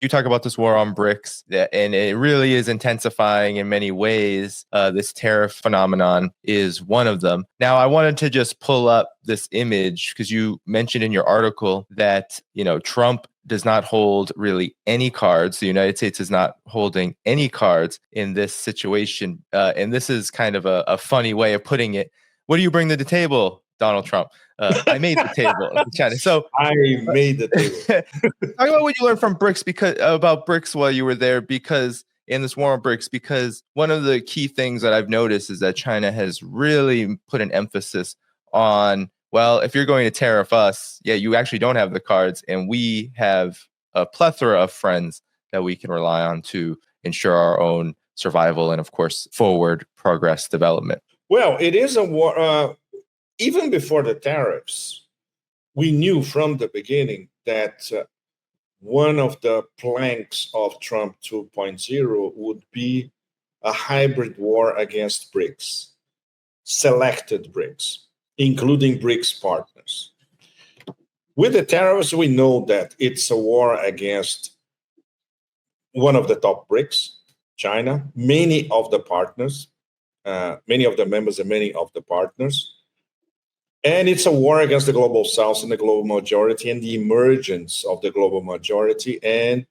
You talk about this war on BRICS, and it really is intensifying in many ways. This tariff phenomenon is one of them. Now, I wanted to just pull up this image because you mentioned in your article that, Trump does not hold really any cards. The United States is not holding any cards in this situation. And this is kind of a funny way of putting it. What do you bring to the table, Donald Trump? I made the table in China. So I made the table. Talk about what you learned from BRICS about BRICS while you were there, because in this war on BRICS, because one of the key things that I've noticed is that China has really put an emphasis on, well, if you're going to tariff us, you actually don't have the cards, and we have a plethora of friends that we can rely on to ensure our own survival and, of course, forward progress development. Well, it is a war. Even before the tariffs, we knew from the beginning that one of the planks of Trump 2.0 would be a hybrid war against BRICS, selected BRICS, including BRICS partners. With the tariffs, we know that it's a war against one of the top BRICS, China, many of the partners, many of the members and many of the partners. And it's a war against the global south and the global majority and the emergence of the global majority and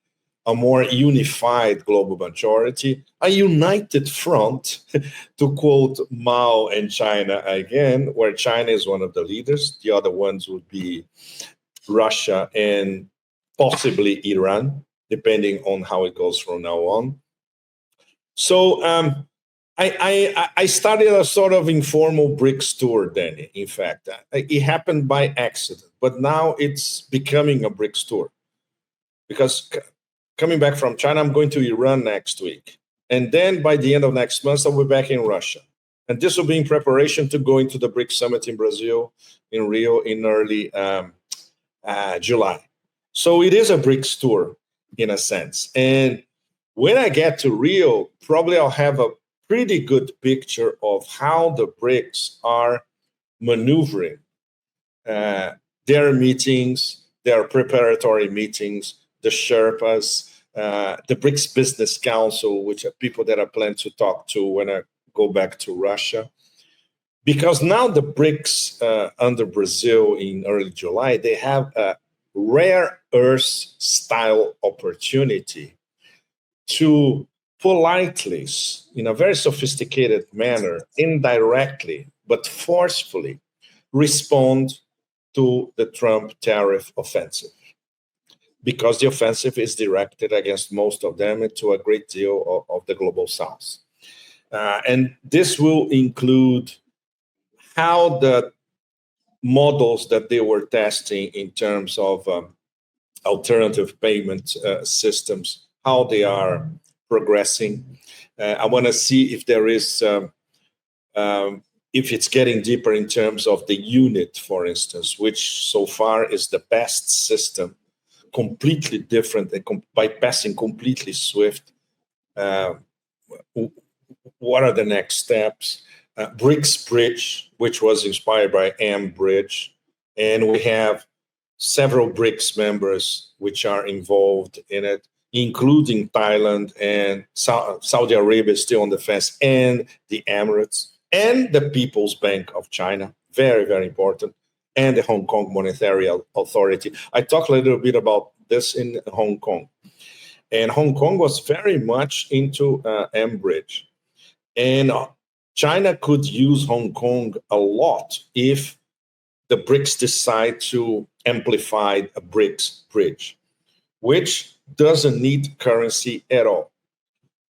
a more unified global majority, a united front, to quote Mao and China again, where China is one of the leaders. The other ones would be Russia and possibly Iran, depending on how it goes from now on. So, I started a sort of informal BRICS tour, Danny. In fact, it happened by accident, but now it's becoming a BRICS tour. Because coming back from China, I'm going to Iran next week. And then by the end of next month, I'll be back in Russia. And this will be in preparation to go into the BRICS summit in Brazil, in Rio, in early July. So it is a BRICS tour, in a sense. And when I get to Rio, probably I'll have a pretty good picture of how the BRICS are maneuvering their meetings, their preparatory meetings, the Sherpas, the BRICS Business Council, which are people that I plan to talk to when I go back to Russia. Because now the BRICS under Brazil in early July, they have a rare earth style opportunity to politely, in a very sophisticated manner, indirectly, but forcefully respond to the Trump tariff offensive. Because the offensive is directed against most of them and to a great deal of the global south. And this will include how the models that they were testing in terms of alternative payment systems, how they are progressing. I want to see if there is, if it's getting deeper in terms of the unit, for instance, which so far is the best system, completely different and bypassing completely SWIFT. What are the next steps? BRICS Bridge, which was inspired by Bridge, and we have several BRICS members which are involved in it, including Thailand and Saudi Arabia still on the fence, and the Emirates, and the People's Bank of China, very, very important, and the Hong Kong Monetary Authority. I talked a little bit about this in Hong Kong. And Hong Kong was very much into Bridge. And China could use Hong Kong a lot if the BRICS decide to amplify a BRICS bridge, which doesn't need currency at all.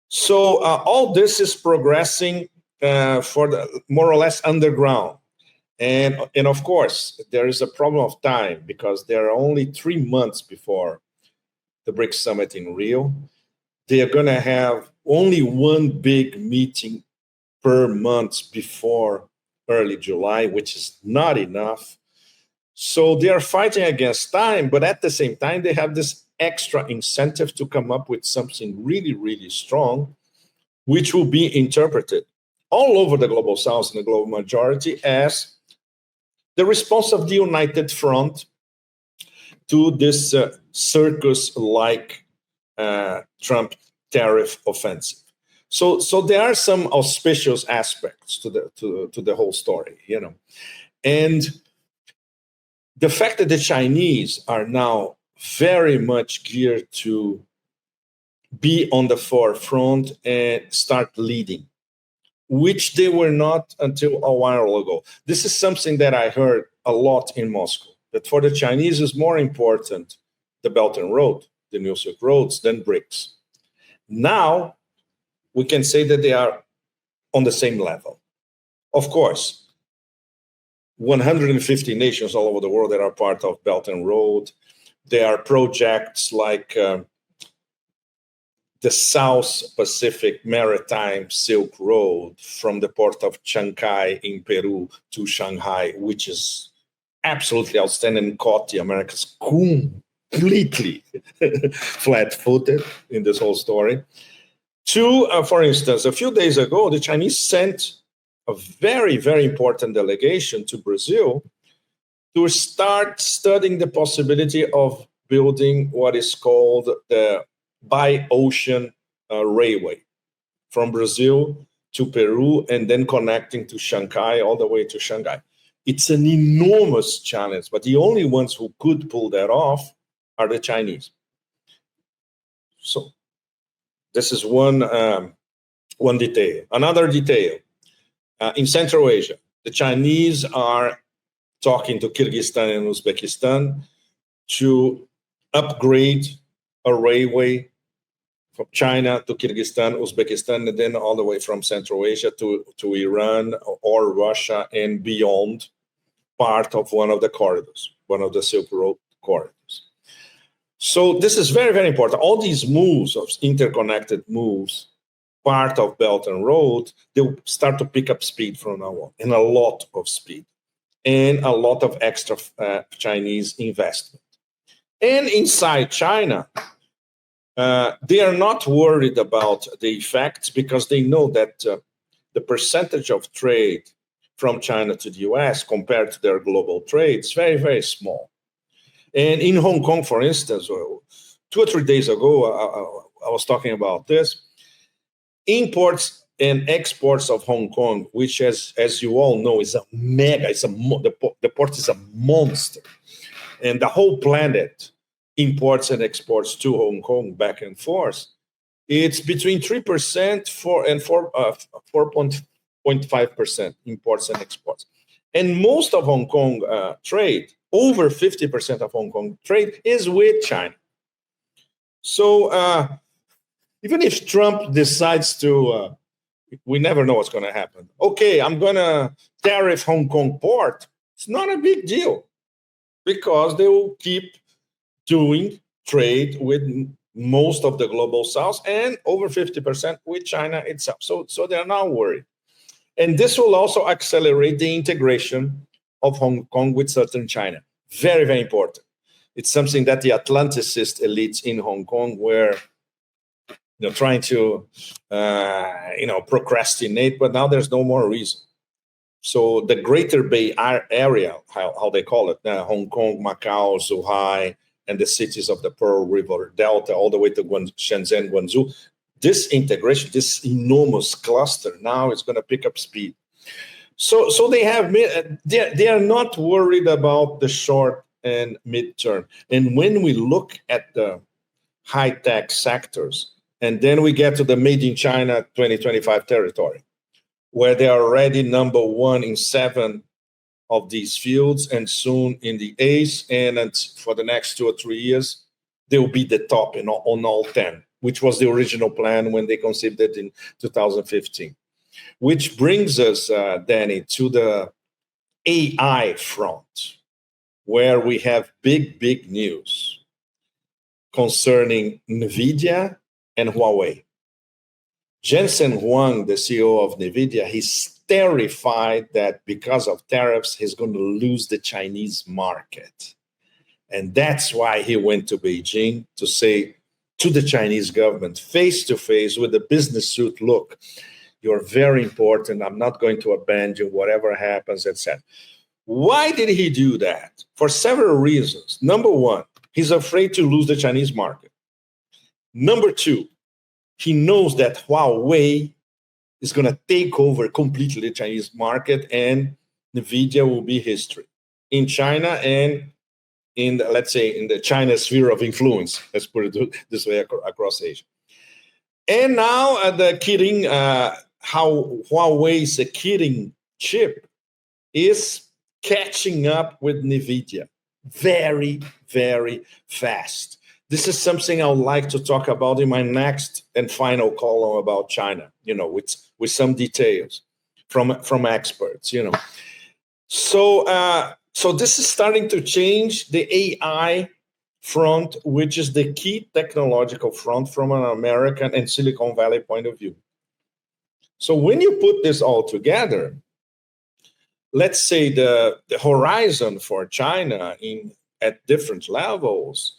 So all this is progressing for the more or less underground. And of course, there is a problem of time because there are only 3 months before the BRICS summit in Rio. They are going to have only one big meeting per month before early July, which is not enough. So they are fighting against time, but at the same time, they have this extra incentive to come up with something really, really strong, which will be interpreted all over the global south and the global majority as the response of the united front to this circus-like Trump tariff offensive. So there are some auspicious aspects to the whole story, and the fact that the Chinese are now very much geared to be on the forefront and start leading, which they were not until a while ago. This is something that I heard a lot in Moscow, that for the Chinese is more important the Belt and Road, the New Silk Roads, than BRICS. Now, we can say that they are on the same level. Of course, 150 nations all over the world that are part of Belt and Road. There are projects like the South Pacific Maritime Silk Road from the port of Chancay in Peru to Shanghai, which is absolutely outstanding, caught the Americans completely flat-footed in this whole story. For instance, a few days ago, the Chinese sent a very, very important delegation to Brazil to start studying the possibility of building what is called the by-ocean railway from Brazil to Peru and then connecting to Shanghai all the way to Shanghai. It's an enormous challenge, but the only ones who could pull that off are the Chinese. So this is one detail. Another detail, in Central Asia, the Chinese are talking to Kyrgyzstan and Uzbekistan to upgrade a railway from China to Kyrgyzstan, Uzbekistan, and then all the way from Central Asia to Iran or Russia and beyond, part of one of the corridors, one of the Silk Road corridors. So this is very, very important. All these moves of interconnected moves, part of Belt and Road, they'll start to pick up speed from now on, and a lot of speed, and a lot of extra Chinese investment. And inside China, they are not worried about the effects because they know that the percentage of trade from China to the US compared to their global trade is very, very small. And in Hong Kong, for instance, 2 or 3 days ago, I was talking about this. Imports and exports of Hong Kong, which, as you all know, is a mega, the port is a monster. And the whole planet imports and exports to Hong Kong back and forth. It's between 3% and 4.5% imports and exports. And most of Hong Kong trade, over 50% of Hong Kong trade, is with China. So even if Trump decides to, we never know what's going to happen. Okay, I'm going to tariff Hong Kong port. It's not a big deal because they will keep doing trade with most of the global south and over 50% with China itself. So they're not worried. And this will also accelerate the integration of Hong Kong with southern China. Very, very important. It's something that the Atlanticist elites in Hong Kong were trying to procrastinate, but now there's no more reason. So the Greater Bay Area, how they call it, Hong Kong, Macau, Zhuhai, and the cities of the Pearl River Delta, all the way to Shenzhen, Guangzhou, this integration, this enormous cluster now is going to pick up speed. So they are not worried about the short and midterm. And when we look at the high-tech sectors, and then we get to the Made in China 2025 territory, where they are already number one in 7 of these fields, and soon in the 8th, and for the next 2 or 3 years, they will be the top on all 10, which was the original plan when they conceived it in 2015. Which brings us, Danny, to the AI front, where we have big news concerning NVIDIA and Huawei. Jensen Huang, the CEO of NVIDIA, he's terrified that because of tariffs, he's going to lose the Chinese market. And that's why he went to Beijing to say to the Chinese government, face-to-face with a business suit, look, you're very important. I'm not going to abandon you, whatever happens, etc. Why did he do that? For several reasons. Number one, he's afraid to lose the Chinese market. Number two, he knows that Huawei is going to take over completely the Chinese market, and NVIDIA will be history in China and in, let's say, in the China sphere of influence, let's put it this way, across Asia. And now the Kirin, how Huawei's Kirin chip is catching up with NVIDIA very, very fast. This is something I would like to talk about in my next and final column about China, with some details from experts, So this is starting to change the AI front, which is the key technological front from an American and Silicon Valley point of view. So when you put this all together, let's say the horizon for China at different levels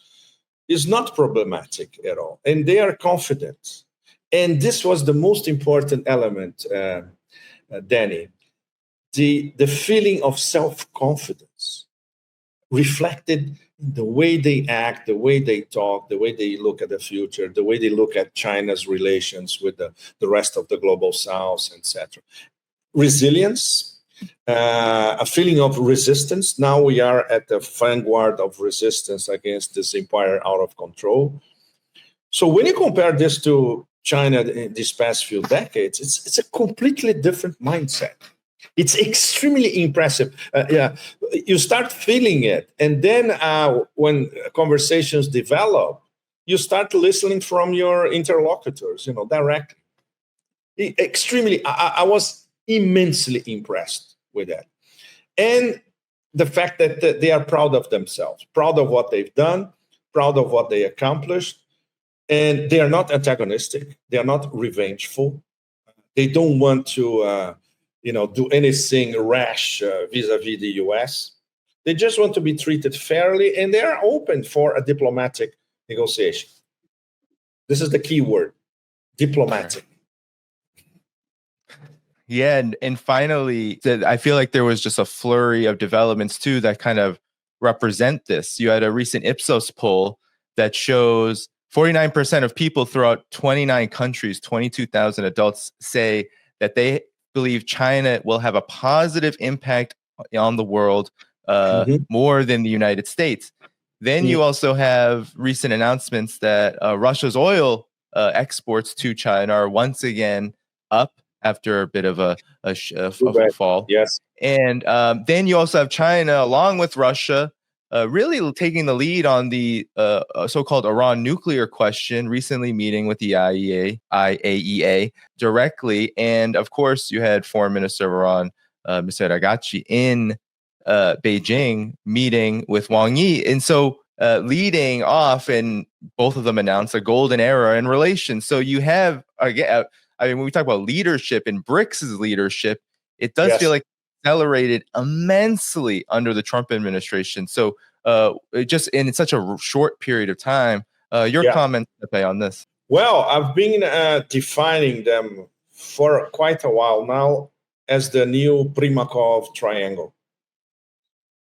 is not problematic at all, and they are confident. And this was the most important element, Danny, the feeling of self-confidence reflected in the way they act, the way they talk, the way they look at the future, the way they look at China's relations with the rest of the global South, etc. Resilience, a feeling of resistance. Now we are at the vanguard of resistance against this empire out of control. So when you compare this to China in these past few decades, it's a completely different mindset. It's extremely impressive. You start feeling it. And then when conversations develop, you start listening from your interlocutors, directly. Extremely, I was immensely impressed with that. And the fact that they are proud of themselves, proud of what they've done, proud of what they accomplished. And they are not antagonistic. They are not revengeful. They don't want to do anything rash vis-a-vis the US. They just want to be treated fairly, and they are open for a diplomatic negotiation. This is the key word, diplomatic. Yeah, and finally, I feel like there was just a flurry of developments too that kind of represent this. You had a recent Ipsos poll that shows 49% of people throughout 29 countries, 22,000 adults, say that they believe China will have a positive impact on the world more than the United States. Then you also have recent announcements that Russia's oil exports to China are once again up after a bit of a fall. Yes. And then you also have China, along with Russia, really taking the lead on the so-called Iran nuclear question, recently meeting with the IAEA directly. And of course, you had Foreign Minister of Iran, Mr. Ragachi, in Beijing meeting with Wang Yi. And so leading off, and both of them announced a golden era in relations. So you have, again, when we talk about leadership and BRICS' leadership, it does feel like accelerated immensely under the Trump administration. So just in such a short period of time, your comments, Pepe, on this? Well, I've been defining them for quite a while now as the new Primakov triangle.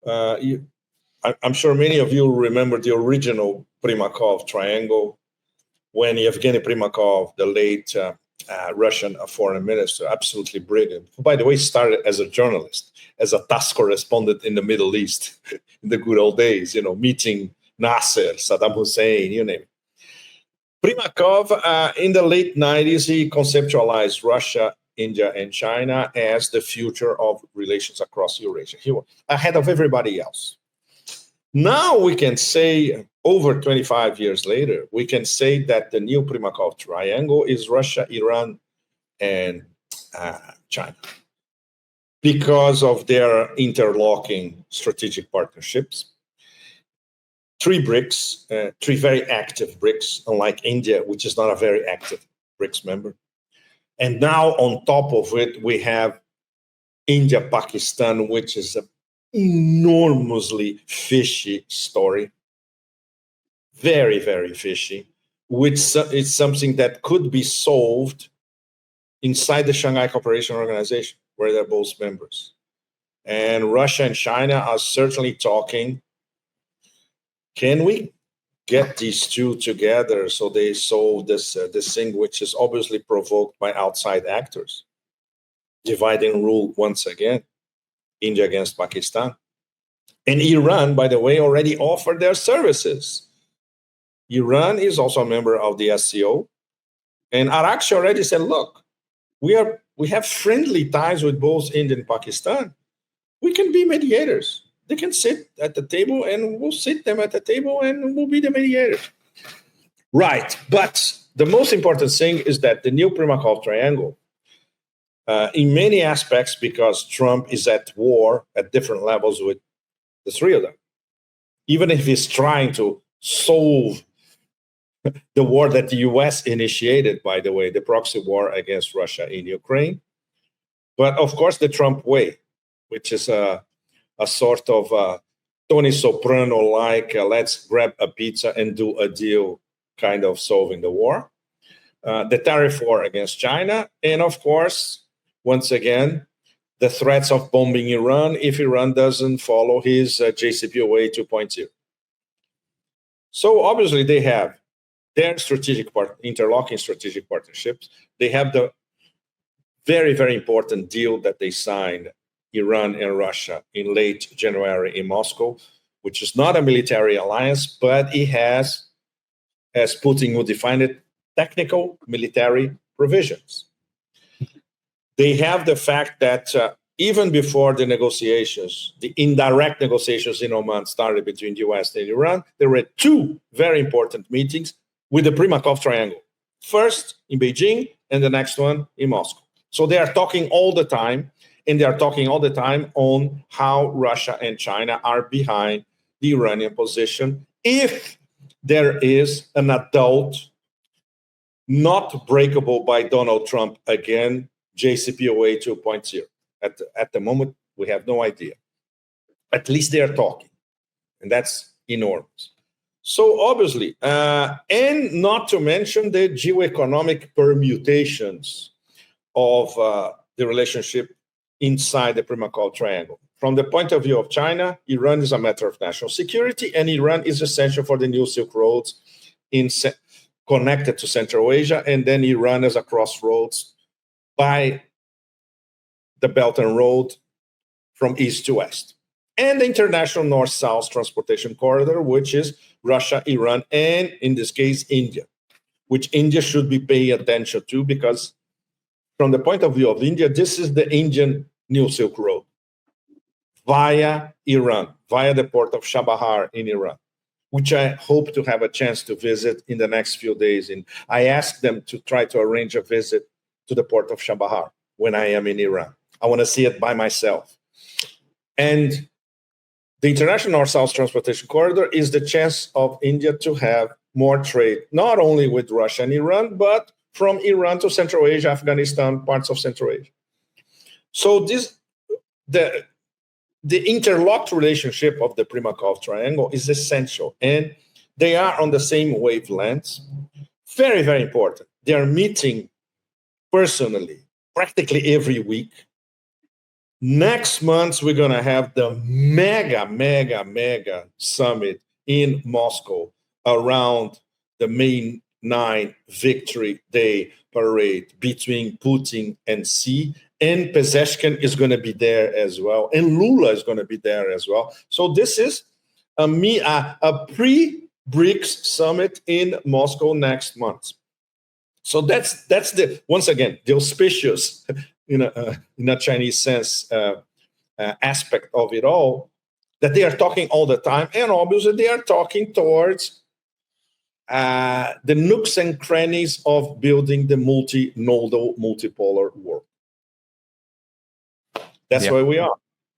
I'm sure many of you remember the original Primakov triangle when Yevgeny Primakov, the late Russian foreign minister, absolutely brilliant, who, by the way, started as a journalist, as a task correspondent in the Middle East in the good old days, meeting Nasser, Saddam Hussein, you name it. Primakov, in the late 90s, he conceptualized Russia, India, and China as the future of relations across Eurasia. He was ahead of everybody else. Now we can say, over 25 years later, we can say that the new Primakov triangle is Russia, Iran, and China, because of their interlocking strategic partnerships. Three BRICS, three very active BRICS, unlike India, which is not a very active BRICS member. And now on top of it, we have India, Pakistan, which is an enormously fishy story. Very, very fishy, which is something that could be solved inside the Shanghai Cooperation Organization, where they're both members. And Russia and China are certainly talking. Can we get these two together so they solve this thing, which is obviously provoked by outside actors. Divide and rule once again, India against Pakistan. And Iran, by the way, already offered their services. Iran is also a member of the SCO. And Arakshi already said, look, we have friendly ties with both India and Pakistan. We can be mediators. They can sit at the table and we'll sit them at the table and we'll be the mediators. Right. But the most important thing is that the new Primakov triangle, in many aspects, because Trump is at war at different levels with the three of them, even if he's trying to solve the war that the US initiated, by the way, the proxy war against Russia in Ukraine. But of course, the Trump way, which is a sort of Tony Soprano-like, let's grab a pizza and do a deal kind of solving the war. The tariff war against China. And of course, once again, the threats of bombing Iran if Iran doesn't follow his JCPOA 2.0. So obviously they have their interlocking strategic partnerships. They have the very, very important deal that they signed, Iran and Russia, in late January in Moscow, which is not a military alliance, but it has, as Putin would define it, technical military provisions. They have the fact that even before the negotiations, the indirect negotiations in Oman started between the US and Iran, there were two very important meetings with the Primakov triangle. First in Beijing and the next one in Moscow. So they are talking all the time, and they are talking all the time on how Russia and China are behind the Iranian position if there is an adult, not breakable by Donald Trump again, JCPOA 2.0. At the moment, we have no idea. At least they are talking, and that's enormous. So obviously, and not to mention the geoeconomic permutations of the relationship inside the Primakov triangle. From the point of view of China, Iran is a matter of national security, and Iran is essential for the new Silk Roads connected to Central Asia, and then Iran as a crossroads by the Belt and Road from east to west. And the international north-south transportation corridor, which is Russia, Iran, and in this case, India, which India should be paying attention to, because from the point of view of India, this is the Indian New Silk Road via Iran, via the port of Chabahar in Iran, which I hope to have a chance to visit in the next few days. And I asked them to try to arrange a visit to the port of Chabahar when I am in Iran. I want to see it by myself. And the international north-south transportation corridor is the chance of India to have more trade, not only with Russia and Iran, but from Iran to Central Asia, Afghanistan, parts of Central Asia. So the interlocked relationship of the Primakov triangle is essential, and they are on the same wavelengths. Very, very important. They are meeting personally practically every week. Next month, we're going to have the mega summit in Moscow around the May 9 Victory Day parade between Putin and Xi. And Pezeshkian is going to be there as well. And Lula is going to be there as well. So this is a pre-BRICS summit in Moscow next month. So that's the, once again, the auspicious, in a Chinese sense, aspect of it all, that they are talking all the time. And obviously they are talking towards the nooks and crannies of building the multinodal, multipolar world. That's where we are.